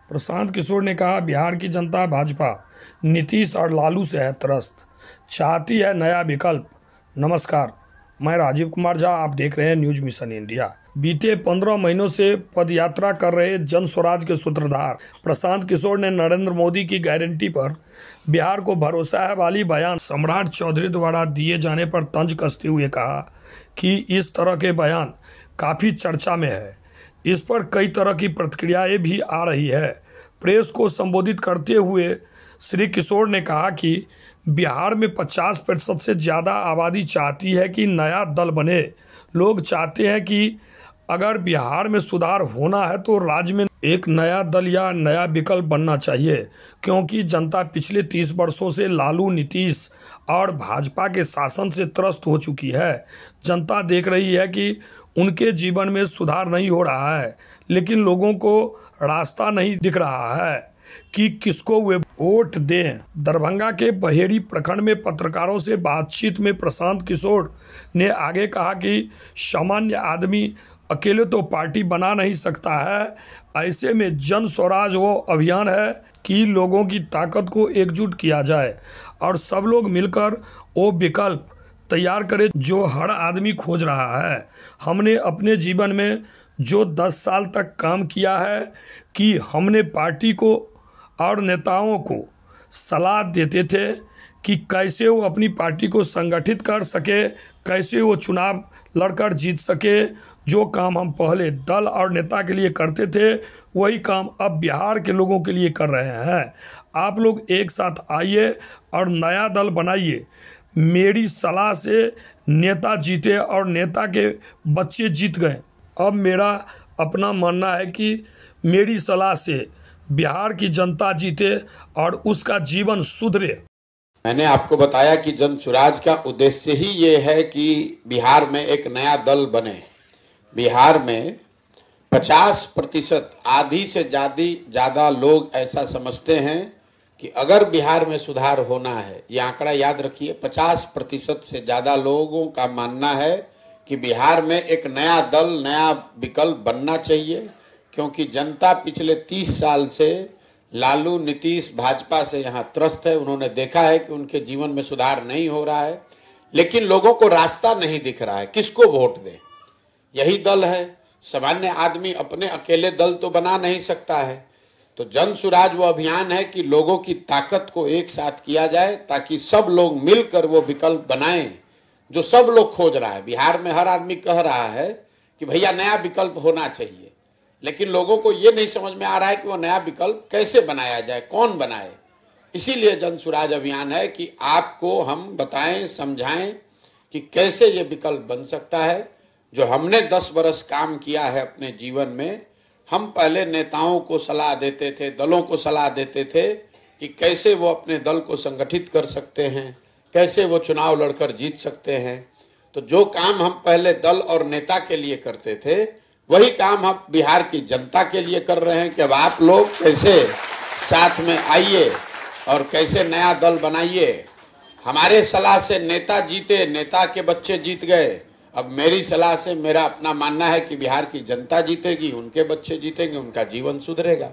प्रशांत किशोर ने कहा, बिहार की जनता भाजपा, नीतीश और लालू से है त्रस्त, चाहती है नया विकल्प। नमस्कार, मैं राजीव कुमार झा, आप देख रहे हैं न्यूज मिशन इंडिया। बीते 15 महीनों से पदयात्रा कर रहे जन स्वराज के सूत्रधार प्रशांत किशोर ने नरेंद्र मोदी की गारंटी पर बिहार को भरोसा है वाली बयान सम्राट चौधरी द्वारा दिए जाने पर तंज कसते हुए कहा कि इस तरह के बयान काफ़ी चर्चा में है। इस पर कई तरह की प्रतिक्रियाएं भी आ रही है। प्रेस को संबोधित करते हुए श्री किशोर ने कहा कि बिहार में 50% से ज़्यादा आबादी चाहती है कि नया दल बने। लोग चाहते हैं कि अगर बिहार में सुधार होना है तो राज्य में एक नया दल या नया विकल्प बनना चाहिए, क्योंकि जनता पिछले 30 वर्षों से लालू, नीतीश और भाजपा के शासन से त्रस्त हो चुकी है। जनता देख रही है कि उनके जीवन में सुधार नहीं हो रहा है, लेकिन लोगों को रास्ता नहीं दिख रहा है कि किसको वे वोट दें। दरभंगा के बहेड़ी प्रखंड में पत्रकारों से बातचीत में प्रशांत किशोर ने आगे कहा कि सामान्य आदमी अकेले तो पार्टी बना नहीं सकता है। ऐसे में जन स्वराज वो अभियान है कि लोगों की ताकत को एकजुट किया जाए और सब लोग मिलकर वो विकल्प तैयार करें जो हर आदमी खोज रहा है। हमने अपने जीवन में जो 10 साल तक काम किया है कि हमने पार्टी को और नेताओं को सलाह देते थे कि कैसे वो अपनी पार्टी को संगठित कर सके, कैसे वो चुनाव लड़कर जीत सके। जो काम हम पहले दल और नेता के लिए करते थे, वही काम अब बिहार के लोगों के लिए कर रहे हैं। आप लोग एक साथ आइए और नया दल बनाइए। मेरी सलाह से नेता जीते और नेता के बच्चे जीत गए। अब मेरा अपना मानना है कि मेरी सलाह से बिहार की जनता जीते और उसका जीवन सुधरे। मैंने आपको बताया कि जन स्वराज का उद्देश्य ही ये है कि बिहार में एक नया दल बने। बिहार में 50% आधी से ज़्यादा लोग ऐसा समझते हैं कि अगर बिहार में सुधार होना है, ये आंकड़ा याद रखिए, 50% से ज़्यादा लोगों का मानना है कि बिहार में एक नया दल, नया विकल्प बनना चाहिए, क्योंकि जनता पिछले 30 साल से लालू, नीतीश, भाजपा से यहाँ त्रस्त है। उन्होंने देखा है कि उनके जीवन में सुधार नहीं हो रहा है, लेकिन लोगों को रास्ता नहीं दिख रहा है किसको वोट दें। यही दल है। सामान्य आदमी अपने अकेले दल तो बना नहीं सकता है, तो जन स्वराज वो अभियान है कि लोगों की ताकत को एक साथ किया जाए ताकि सब लोग मिलकर वो विकल्प बनाएं जो सब लोग खोज रहा है। बिहार में हर आदमी कह रहा है कि भैया नया विकल्प होना चाहिए, लेकिन लोगों को ये नहीं समझ में आ रहा है कि वो नया विकल्प कैसे बनाया जाए, कौन बनाए। इसीलिए जन स्वराज अभियान है कि आपको हम बताएं, समझाएं कि कैसे ये विकल्प बन सकता है। जो हमने 10 बरस काम किया है अपने जीवन में, हम पहले नेताओं को सलाह देते थे, दलों को सलाह देते थे कि कैसे वो अपने दल को संगठित कर सकते हैं, कैसे वो चुनाव लड़कर जीत सकते हैं। तो जो काम हम पहले दल और नेता के लिए करते थे, वही काम हम बिहार की जनता के लिए कर रहे हैं कि अब आप लोग कैसे साथ में आइए और कैसे नया दल बनाइए। हमारे सलाह से नेता जीते, नेता के बच्चे जीत गए। अब मेरी सलाह से मेरा अपना मानना है कि बिहार की जनता जीतेगी, उनके बच्चे जीतेंगे, उनका जीवन सुधरेगा।